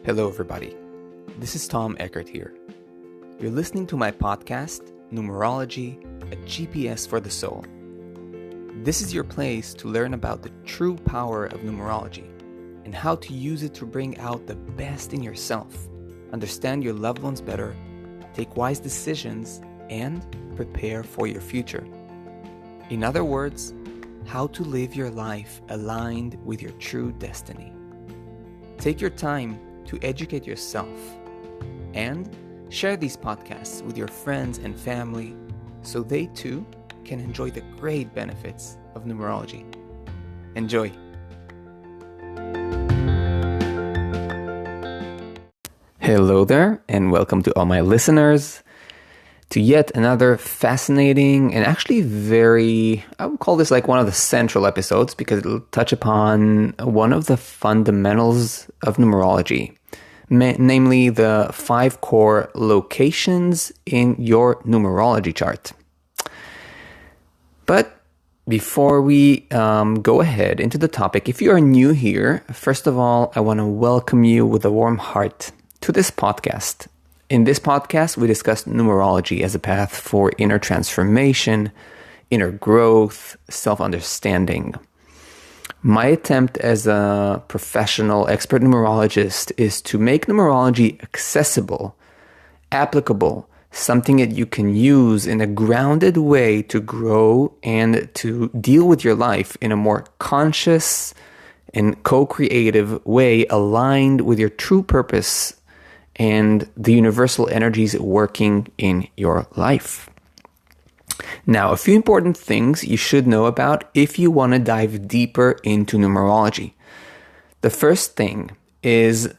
Hello, everybody. This is Tom Eckert here. You're listening to my podcast, Numerology, a GPS for the soul. This is your place to learn about the true power of numerology and how to use it to bring out the best in yourself, understand your loved ones better, take wise decisions, and prepare for your future. In other words, how to live your life aligned with your true destiny. Take your time to educate yourself and share these podcasts with your friends and family so they too can enjoy the great benefits of numerology. Enjoy! Hello there, and welcome to all my listeners to yet another fascinating and actually I would call this like one of the central episodes because it'll touch upon one of the fundamentals of numerology, namely the 5 core locations in your numerology chart. But before we go ahead into the topic, if you are new here, first of all, I want to welcome you with a warm heart to this podcast. In this podcast, we discuss numerology as a path for inner transformation, inner growth, self-understanding. My attempt as a professional expert numerologist is to make numerology accessible, applicable, something that you can use in a grounded way to grow and to deal with your life in a more conscious and co-creative way aligned with your true purpose and the universal energies working in your life. Now, a few important things you should know about if you want to dive deeper into numerology. The first thing is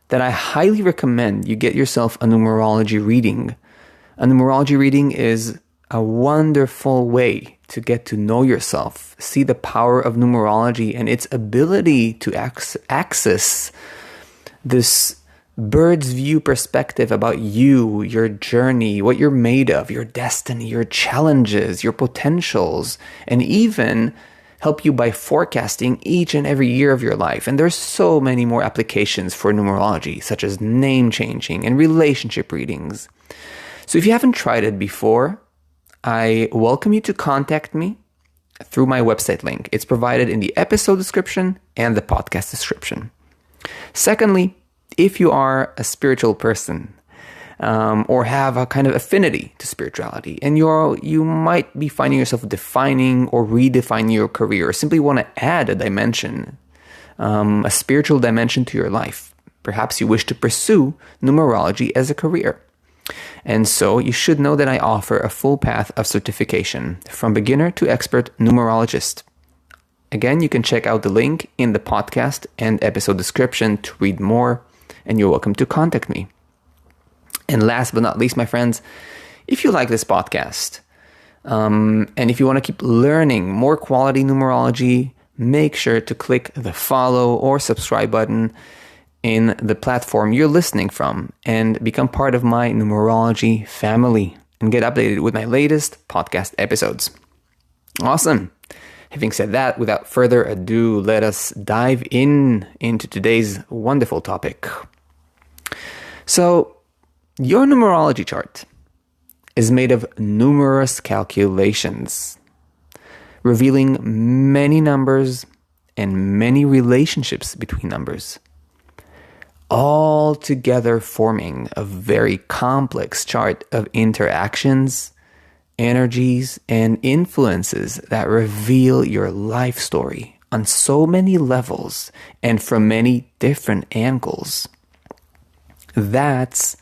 that I highly recommend you get yourself a numerology reading. A numerology reading is a wonderful way to get to know yourself, see the power of numerology and its ability to access this bird's view perspective about you, your journey, what you're made of, your destiny, your challenges, your potentials, and even help you by forecasting each and every year of your life. And there's so many more applications for numerology, such as name changing and relationship readings. So if you haven't tried it before, I welcome you to contact me through my website link. It's provided in the episode description and the podcast description. Secondly, if you are a spiritual person or have a kind of affinity to spirituality and you might be finding yourself defining or redefining your career or simply want to add a dimension, a spiritual dimension to your life, perhaps you wish to pursue numerology as a career. And so you should know that I offer a full path of certification from beginner to expert numerologist. Again, you can check out the link in the podcast and episode description to read more, and you're welcome to contact me. And last but not least, my friends, if you like this podcast, and if you want to keep learning more quality numerology, make sure to click the follow or subscribe button in the platform you're listening from and become part of my numerology family and get updated with my latest podcast episodes. Awesome. Having said that, without further ado, let us dive into today's wonderful topic. So, your numerology chart is made of numerous calculations, revealing many numbers and many relationships between numbers, all together forming a very complex chart of interactions, energies, and influences that reveal your life story on so many levels and from many different angles. That's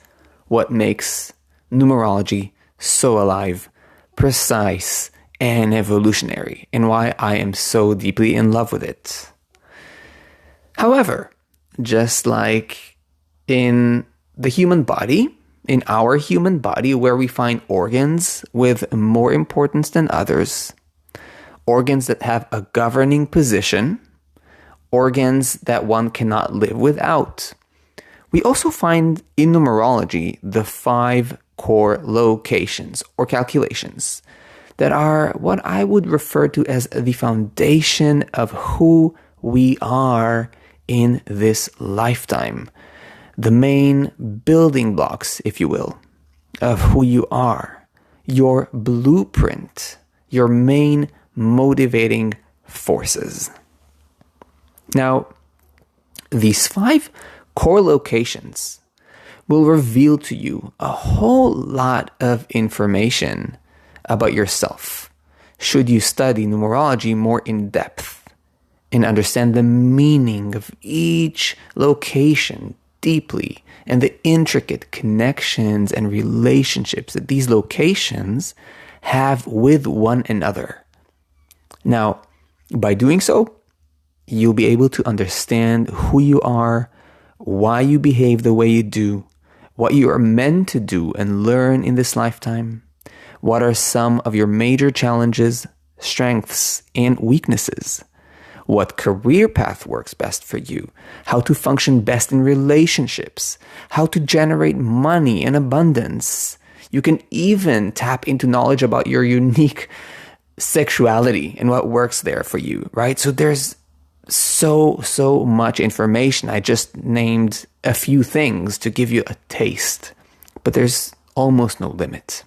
what makes numerology so alive, precise, and evolutionary, and why I am so deeply in love with it. However, just like in the human body, in our human body, where we find organs with more importance than others, organs that have a governing position, organs that one cannot live without, we also find in numerology the 5 core locations or calculations that are what I would refer to as the foundation of who we are in this lifetime. the main building blocks, if you will, of who you are, your blueprint, your main motivating forces. Now, these 5 core locations will reveal to you a whole lot of information about yourself, should you study numerology more in depth and understand the meaning of each location deeply and the intricate connections and relationships that these locations have with one another. Now, by doing so, you'll be able to understand who you are, why you behave the way you do, what you are meant to do and learn in this lifetime, what are some of your major challenges, strengths, and weaknesses, what career path works best for you, how to function best in relationships, how to generate money and abundance. You can even tap into knowledge about your unique sexuality and what works there for you, right? So there's so much information. I just named a few things to give you a taste, but there's almost no limit.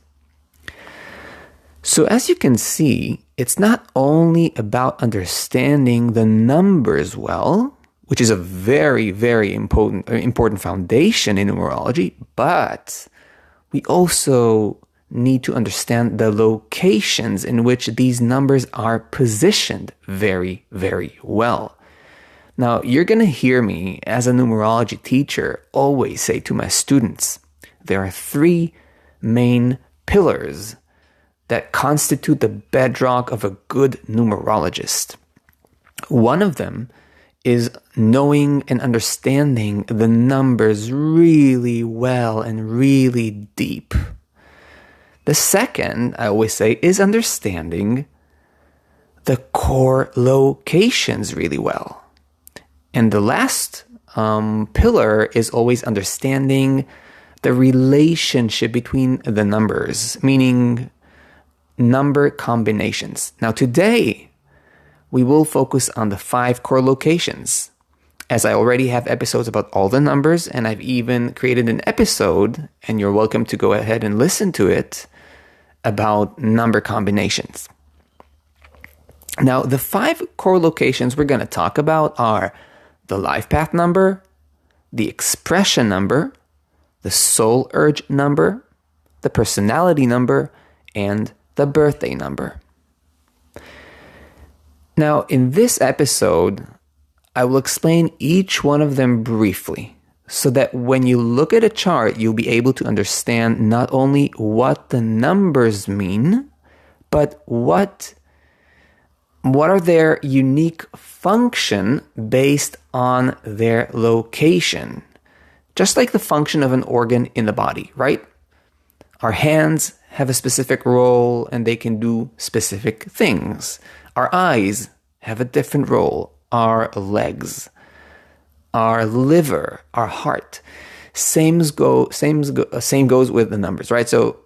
So as you can see, it's not only about understanding the numbers well, which is a very, very important foundation in numerology, but we also need to understand the locations in which these numbers are positioned very, very well. Now, you're going to hear me as a numerology teacher always say to my students, there are 3 main pillars that constitute the bedrock of a good numerologist. One of them is knowing and understanding the numbers really well and really deep. The second, I always say, is understanding the core locations really well. And the last pillar is always understanding the relationship between the numbers, meaning number combinations. Now today, we will focus on the 5 core locations, as I already have episodes about all the numbers, and I've even created an episode, and you're welcome to go ahead and listen to it, about number combinations. Now, the 5 core locations we're going to talk about are the life path number, the expression number, the soul urge number, the personality number, and the birthday number. Now, in this episode, I will explain each one of them briefly so that when you look at a chart, you'll be able to understand not only what the numbers mean, but what are their unique function based on their location. Just like the function of an organ in the body, right? Our hands have a specific role and they can do specific things. Our eyes have a different role. Our legs, our liver, our heart. Same goes with the numbers, right? So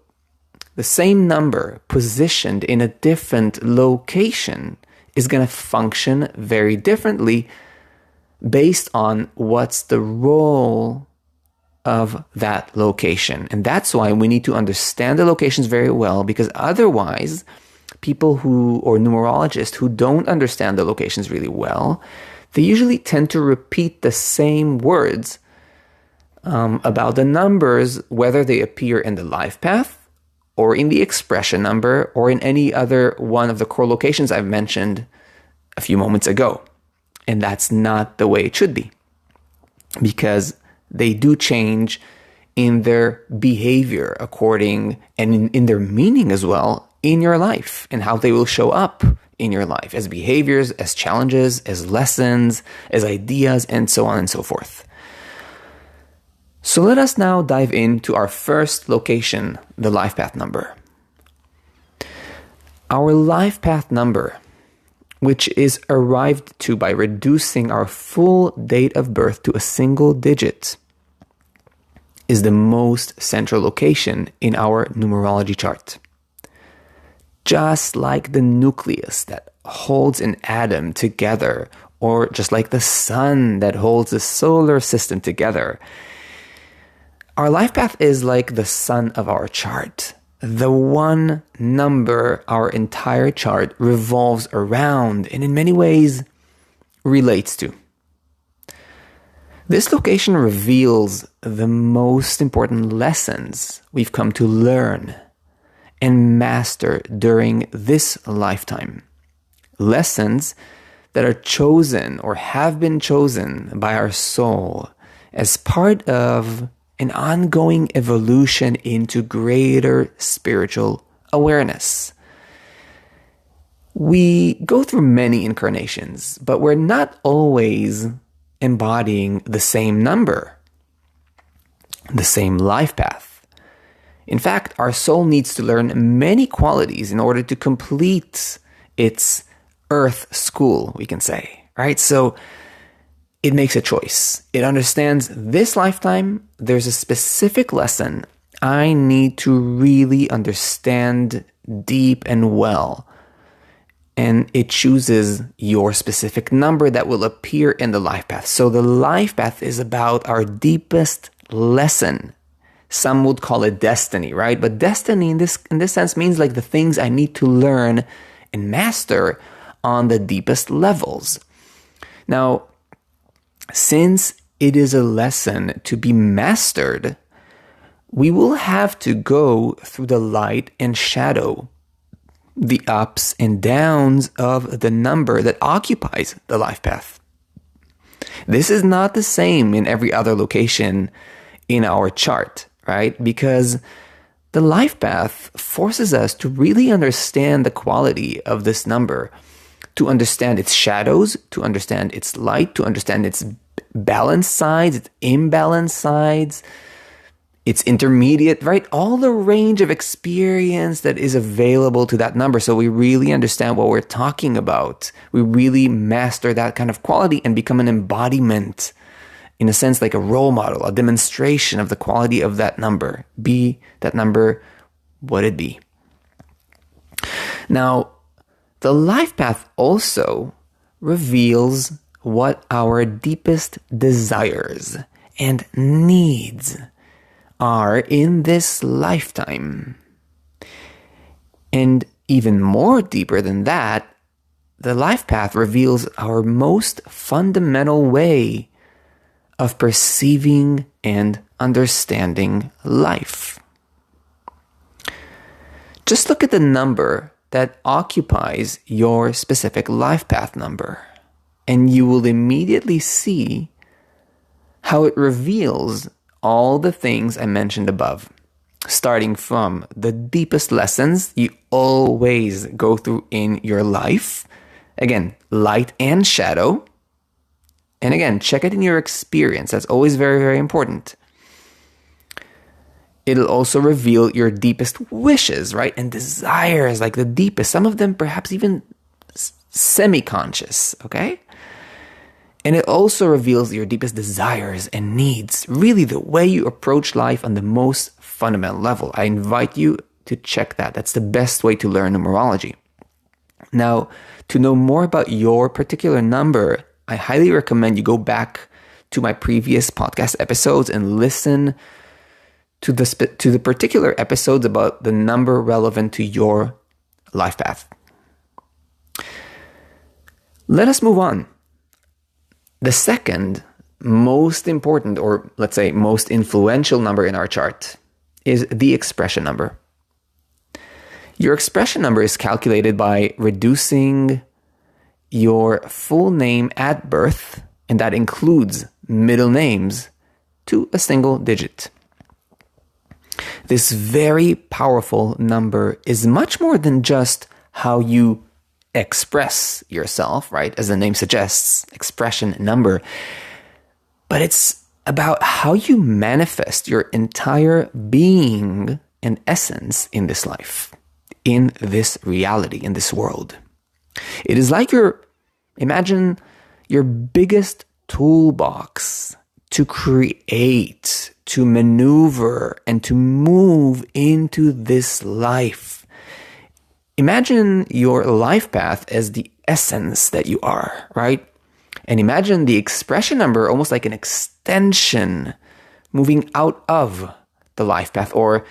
the same number positioned in a different location is going to function very differently based on what's the role of that location. And that's why we need to understand the locations very well, because otherwise people or numerologists who don't understand the locations really well, they usually tend to repeat the same words about the numbers, whether they appear in the life path or in the expression number or in any other one of the core locations I've mentioned a few moments ago. And that's not the way it should be, because they do change in their behavior and in their meaning as well in your life, and how they will show up in your life as behaviors, as challenges, as lessons, as ideas, and so on and so forth. So let us now dive into our first location, the life path number. Our life path number, which is arrived to by reducing our full date of birth to a single digit, is the most central location in our numerology chart. Just like the nucleus that holds an atom together, or just like the sun that holds the solar system together, Our life path is like the sun of our chart. The one number our entire chart revolves around and in many ways relates to. This location reveals the most important lessons we've come to learn and master during this lifetime. Lessons that are chosen or have been chosen by our soul as part of an ongoing evolution into greater spiritual awareness. We go through many incarnations, but we're not always embodying the same number, the same life path. In fact, our soul needs to learn many qualities in order to complete its earth school, we can say, right? So it makes a choice. It understands this lifetime, there's a specific lesson I need to really understand deep and well. And it chooses your specific number that will appear in the life path. So the life path is about our deepest lesson. Some would call it destiny, right? But destiny in this sense means like the things I need to learn and master on the deepest levels. Now, since it is a lesson to be mastered, we will have to go through the light and shadow, the ups and downs of the number that occupies the life path. This is not the same in every other location in our chart, right? Because the life path forces us to really understand the quality of this number, to understand its shadows, to understand its light, to understand its balanced sides, its imbalanced sides, its intermediate, right? All the range of experience that is available to that number. So we really understand what we're talking about. We really master that kind of quality and become an embodiment, in a sense, like a role model, a demonstration of the quality of that number. Be that number what it be. Now, the life path also reveals what our deepest desires and needs are in this lifetime. And even more deeper than that, the life path reveals our most fundamental way of perceiving and understanding life. Just look at the number that occupies your specific life path number, and you will immediately see how it reveals all the things I mentioned above, starting from the deepest lessons you always go through in your life. Again, light and shadow. And again, check it in your experience. That's always very, very important. It'll also reveal your deepest wishes, right? And desires, like the deepest. Some of them perhaps even semi-conscious, okay? And it also reveals your deepest desires and needs, really the way you approach life on the most fundamental level. I invite you to check that. That's the best way to learn numerology. Now, to know more about your particular number, I highly recommend you go back to my previous podcast episodes and listen to the particular episodes about the number relevant to your life path. Let us move on. The second most important, or let's say most influential number in our chart is the expression number. Your expression number is calculated by reducing your full name at birth, and that includes middle names, to a single digit. This very powerful number is much more than just how you express yourself, right? As the name suggests, expression number. But it's about how you manifest your entire being and essence in this life, in this reality, in this world. It is like imagine your biggest toolbox to create, to maneuver, and to move into this life. Imagine your life path as the essence that you are, right? And imagine the expression number almost like an extension moving out of the life path, or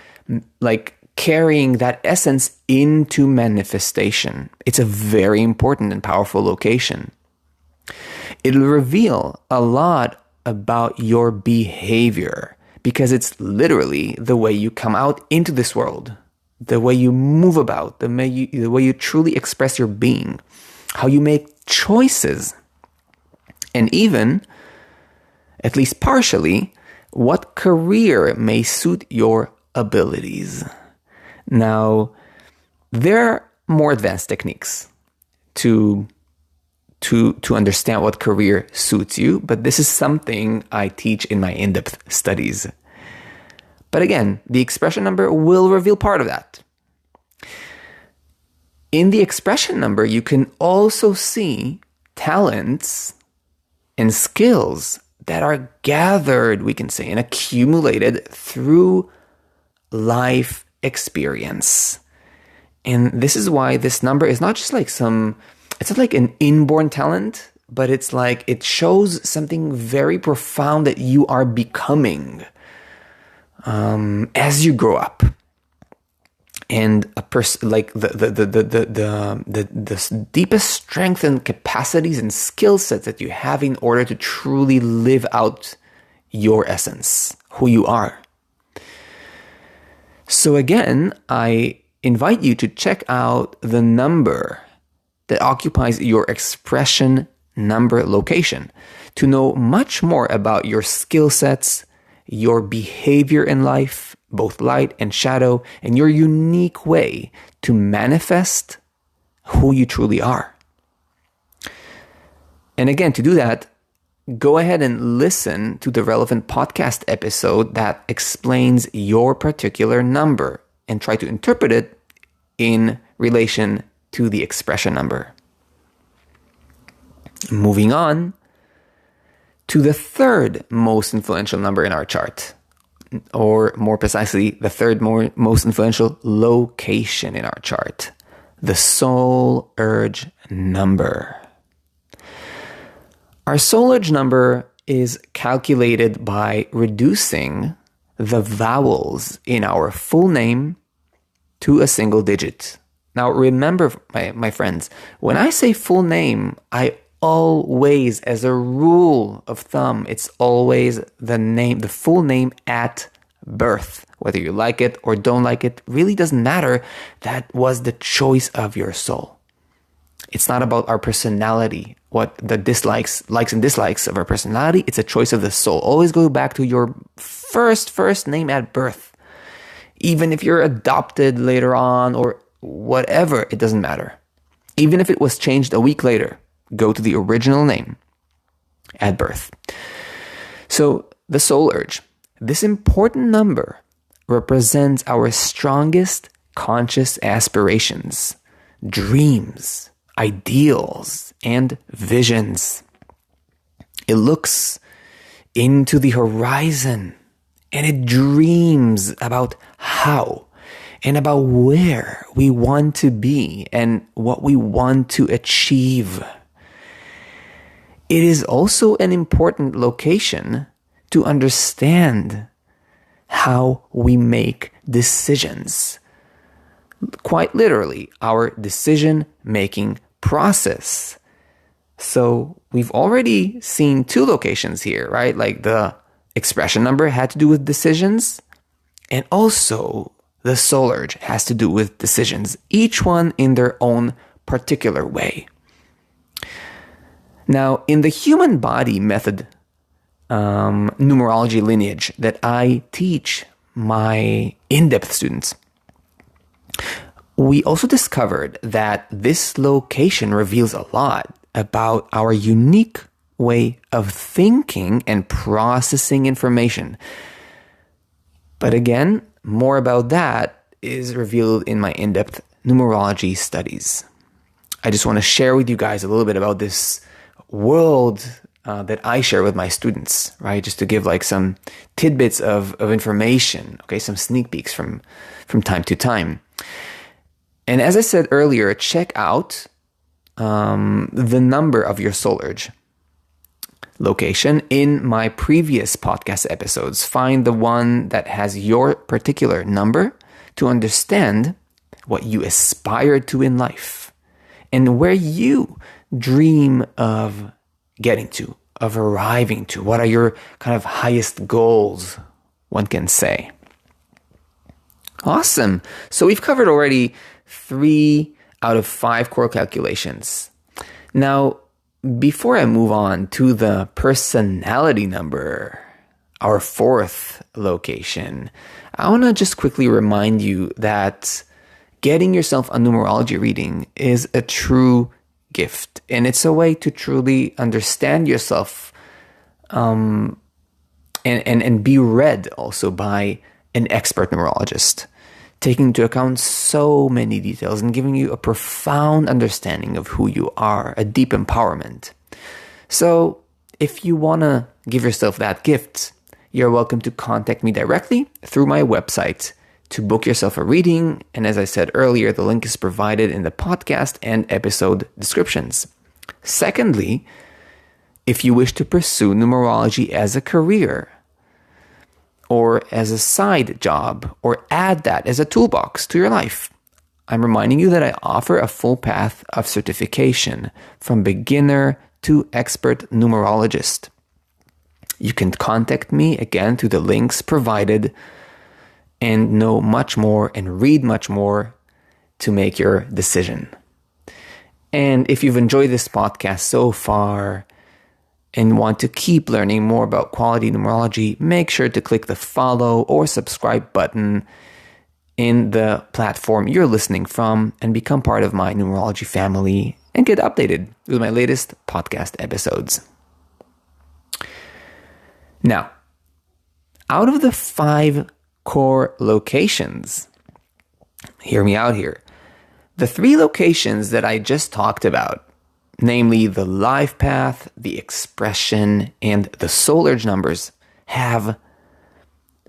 like carrying that essence into manifestation. It's a very important and powerful location. It'll reveal a lot about your behavior because it's literally the way you come out into this world, the way you move about, the way you truly express your being, how you make choices, and even, at least partially, what career may suit your abilities. Now, there are more advanced techniques to understand what career suits you, but this is something I teach in my in-depth studies. But again, the expression number will reveal part of that. In the expression number, you can also see talents and skills that are gathered, we can say, and accumulated through life experience. And this is why this number is not just like it's not like an inborn talent, but it's like it shows something very profound that you are becoming as you grow up. And a person like the deepest strength and capacities and skill sets that you have in order to truly live out your essence, who you are. So again, I invite you to check out the number that occupies your expression number location to know much more about your skill sets, your behavior in life, both light and shadow, and your unique way to manifest who you truly are. And again, to do that, go ahead and listen to the relevant podcast episode that explains your particular number and try to interpret it in relation to the expression number. Moving on to the third most influential number in our chart, or more precisely, the third most influential location in our chart, the soul urge number. Our soul urge number is calculated by reducing the vowels in our full name to a single digit. Now remember, my friends, when I say full name, I always, as a rule of thumb, it's always the full name at birth. Whether you like it or don't like it really doesn't matter. That was the choice of your soul. It's not about our personality, what the likes and dislikes of our personality. It's a choice of the soul. Always go back to your first name at birth. Even if you're adopted later on or whatever, it doesn't matter. Even if it was changed a week later, go to the original name at birth. So the soul urge, this important number represents our strongest conscious aspirations, dreams, ideals, and visions. It looks into the horizon and it dreams about how and about where we want to be and what we want to achieve. It is also an important location to understand how we make decisions. Quite literally, our decision-making process. So we've already seen two locations here, right? Like the expression number had to do with decisions, and also the soul urge has to do with decisions, each one in their own particular way. Now, in the human body method numerology lineage that I teach my in-depth students, we also discovered that this location reveals a lot about our unique way of thinking and processing information. But again, more about that is revealed in my in-depth numerology studies. I just want to share with you guys a little bit about this world that I share with my students, right? Just to give like some tidbits of information, okay? Some sneak peeks from time to time. And as I said earlier, check out the number of your soul urge. location in my previous podcast episodes. Find the one that has your particular number to understand what you aspire to in life and where you dream of getting to, of arriving to. What are your kind of highest goals, one can say. Awesome. So we've covered already 3 out of 5 core calculations. Now, before I move on to the personality number, our 4th location, I want to just quickly remind you that getting yourself a numerology reading is a true gift. And it's a way to truly understand yourself and be read also by an expert numerologist, taking into account so many details and giving you a profound understanding of who you are, a deep empowerment. So if you want to give yourself that gift, you're welcome to contact me directly through my website to book yourself a reading. And as I said earlier, the link is provided in the podcast and episode descriptions. Secondly, if you wish to pursue numerology as a career or as a side job, or add that as a toolbox to your life, I'm reminding you that I offer a full path of certification from beginner to expert numerologist. You can contact me again through the links provided and know much more and read much more to make your decision. And if you've enjoyed this podcast so far and want to keep learning more about quality numerology, make sure to click the follow or subscribe button in the platform you're listening from and become part of my numerology family and get updated with my latest podcast episodes. Now, out of the 5 core locations, hear me out here. The 3 locations that I just talked about, namely the life path, the expression, and the soul urge numbers, have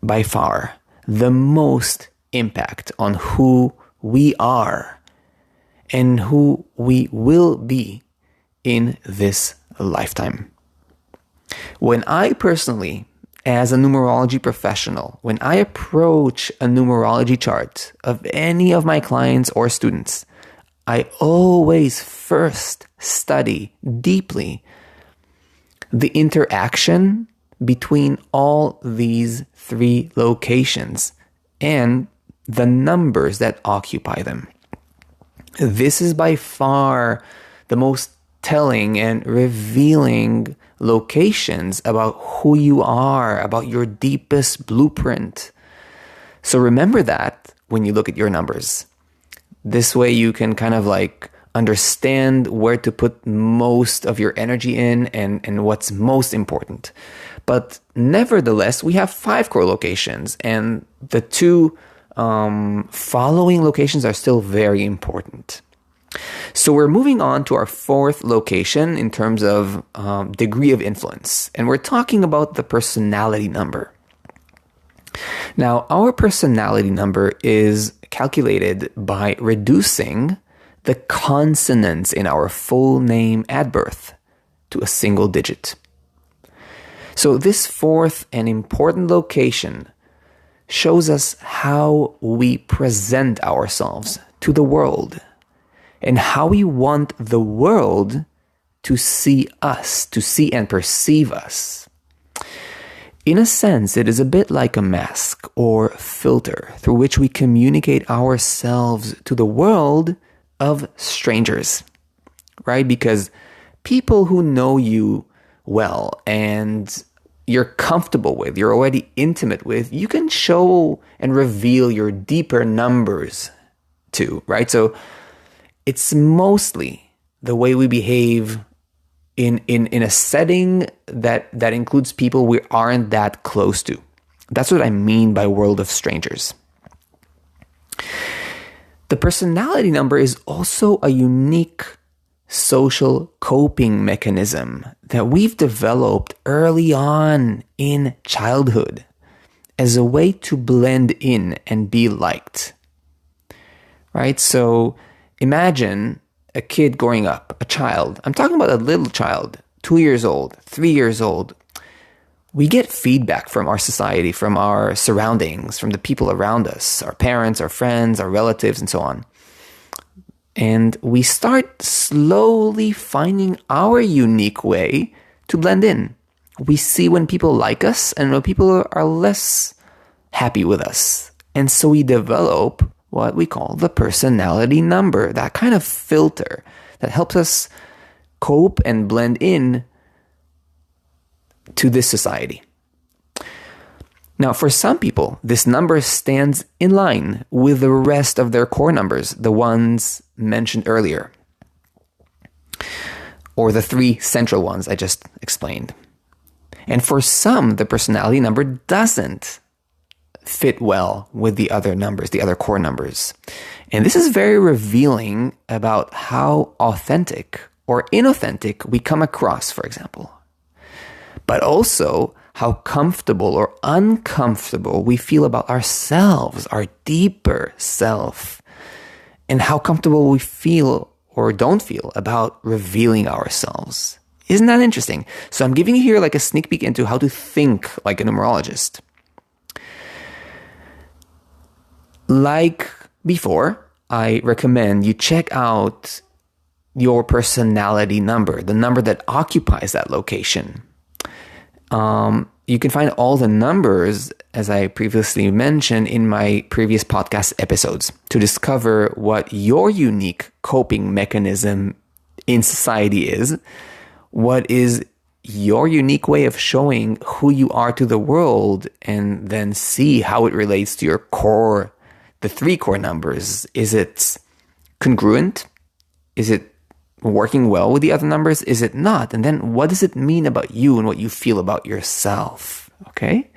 by far the most impact on who we are and who we will be in this lifetime. When I personally, as a numerology professional, when I approach a numerology chart of any of my clients or students, I always first study deeply the interaction between all these 3 locations and the numbers that occupy them. This is by far the most telling and revealing locations about who you are, about your deepest blueprint. So remember that when you look at your numbers. This way you can kind of like understand where to put most of your energy in and what's most important. But nevertheless, we have 5 core locations, and the 2 following locations are still very important. So we're moving on to our 4th location in terms of degree of influence. And we're talking about the personality number. Now, our personality number is calculated by reducing the consonants in our full name at birth to a single digit. So this 4th and important location shows us how we present ourselves to the world and how we want the world to see us, to see and perceive us. In a sense, it is a bit like a mask or filter through which we communicate ourselves to the world of strangers, right? Because people who know you well and you're comfortable with, you're already intimate with, you can show and reveal your deeper numbers to, right? So it's mostly the way we behave in a setting that includes people we aren't that close to. That's what I mean by world of strangers. The personality number is also a unique social coping mechanism that we've developed early on in childhood as a way to blend in and be liked, right? So imagine a kid growing up, a child. I'm talking about a little child, 2 years old, 3 years old, we get feedback from our society, from our surroundings, from the people around us, our parents, our friends, our relatives, and so on. And we start slowly finding our unique way to blend in. We see when people like us and when people are less happy with us. And so we develop what we call the personality number, that kind of filter that helps us cope and blend in to this society. Now, for some people, this number stands in line with the rest of their core numbers, the ones mentioned earlier, or the 3 central ones I just explained. And for some, the personality number doesn't fit well with the other numbers, the other core numbers. And this is very revealing about how authentic or inauthentic we come across, for example. But also how comfortable or uncomfortable we feel about ourselves, our deeper self, and how comfortable we feel or don't feel about revealing ourselves. Isn't that interesting? So I'm giving you here like a sneak peek into how to think like a numerologist. Like before, I recommend you check out your personality number, the number that occupies that location. You can find all the numbers, as I previously mentioned, in my previous podcast episodes to discover what your unique coping mechanism in society is, what is your unique way of showing who you are to the world, and then see how it relates to your core, the 3 core numbers. Is it congruent? Is it working well with the other numbers? Is it not? And then what does it mean about you and what you feel about yourself? Okay?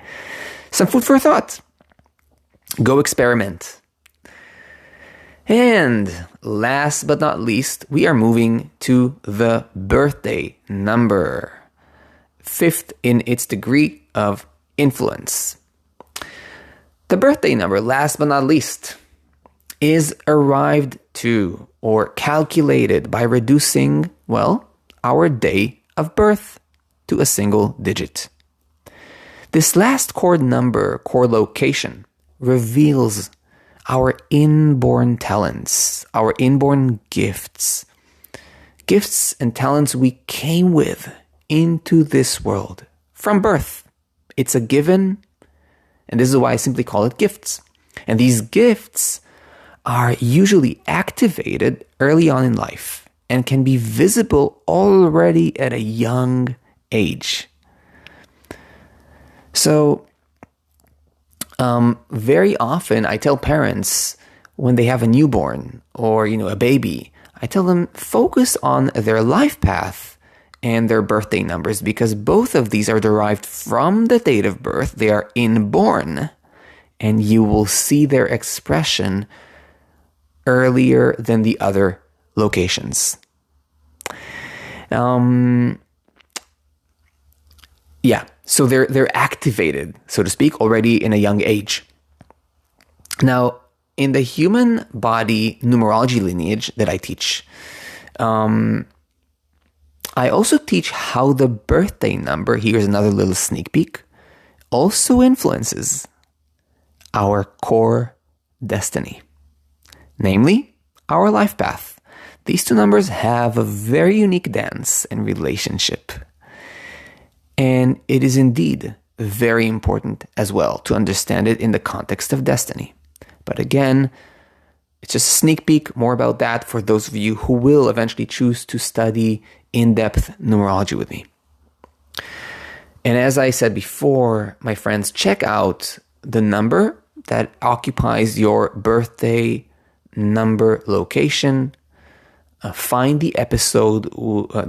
Some food for thought. Go experiment. And last but not least, we are moving to the birthday number, 5th in its degree of influence. The birthday number, last but not least, is arrived to or calculated by reducing, well, our day of birth to a single digit. This last core number, core location, reveals our inborn talents, our inborn gifts and talents we came with into this world from birth. It's a given, and this is why I simply call it gifts. And these gifts are usually activated early on in life and can be visible already at a young age. So, very often I tell parents when they have a newborn or, a baby, I tell them focus on their life path and their birthday numbers, because both of these are derived from the date of birth. They are inborn, and you will see their expression earlier than the other locations. So they're activated, so to speak, already in a young age. Now, in the human body numerology lineage that I teach, I also teach how the birthday number, here's another little sneak peek, also influences our core destiny. Namely, our life path. These 2 numbers have a very unique dance and relationship. And it is indeed very important as well to understand it in the context of destiny. But again, it's just a sneak peek, more about that for those of you who will eventually choose to study in-depth numerology with me. And as I said before, my friends, check out the number that occupies your birthday number location. Find the episode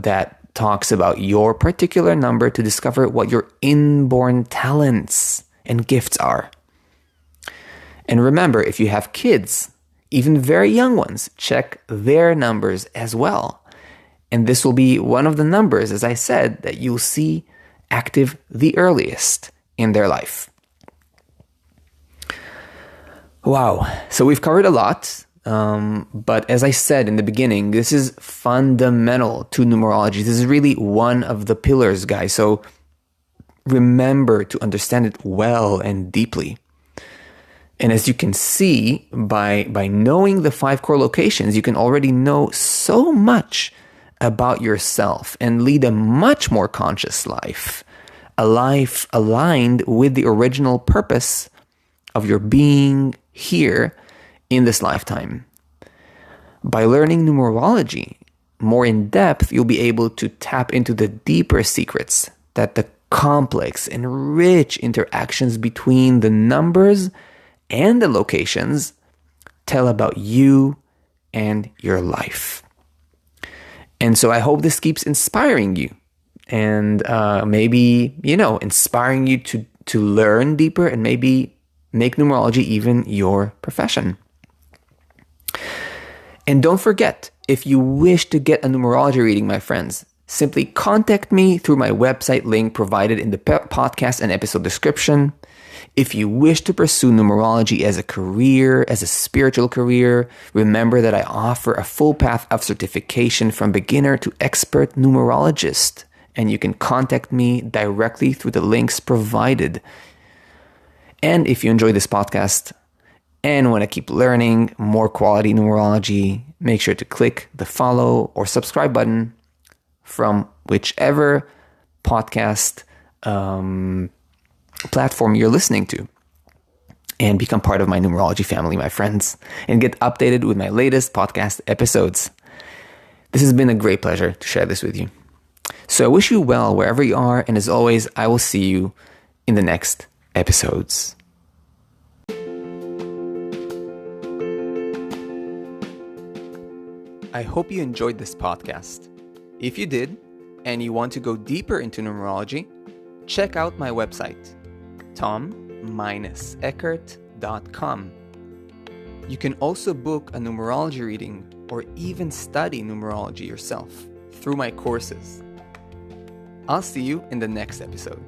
that talks about your particular number to discover what your inborn talents and gifts are. And remember, if you have kids, even very young ones, check their numbers as well. And this will be one of the numbers, as I said, that you'll see active the earliest in their life. Wow. So we've covered a lot. But as I said in the beginning, this is fundamental to numerology. This is really one of the pillars, guys. So remember to understand it well and deeply. And as you can see, by knowing the 5 core locations, you can already know so much about yourself and lead a much more conscious life, a life aligned with the original purpose of your being here in this lifetime. By learning numerology more in depth, you'll be able to tap into the deeper secrets that the complex and rich interactions between the numbers and the locations tell about you and your life. And so I hope this keeps inspiring you and maybe, inspiring you to learn deeper and maybe make numerology even your profession. And don't forget, if you wish to get a numerology reading, my friends, simply contact me through my website link provided in the podcast and episode description. If you wish to pursue numerology as a career, as a spiritual career, remember that I offer a full path of certification from beginner to expert numerologist, and you can contact me directly through the links provided. And if you enjoy this podcast and want to keep learning more quality numerology, make sure to click the follow or subscribe button from whichever podcast platform you're listening to, and become part of my numerology family, my friends, and get updated with my latest podcast episodes. This has been a great pleasure to share this with you. So I wish you well wherever you are, and as always, I will see you in the next episodes. I hope you enjoyed this podcast. If you did, and you want to go deeper into numerology, check out my website, tom-eckert.com. You can also book a numerology reading or even study numerology yourself through my courses. I'll see you in the next episode.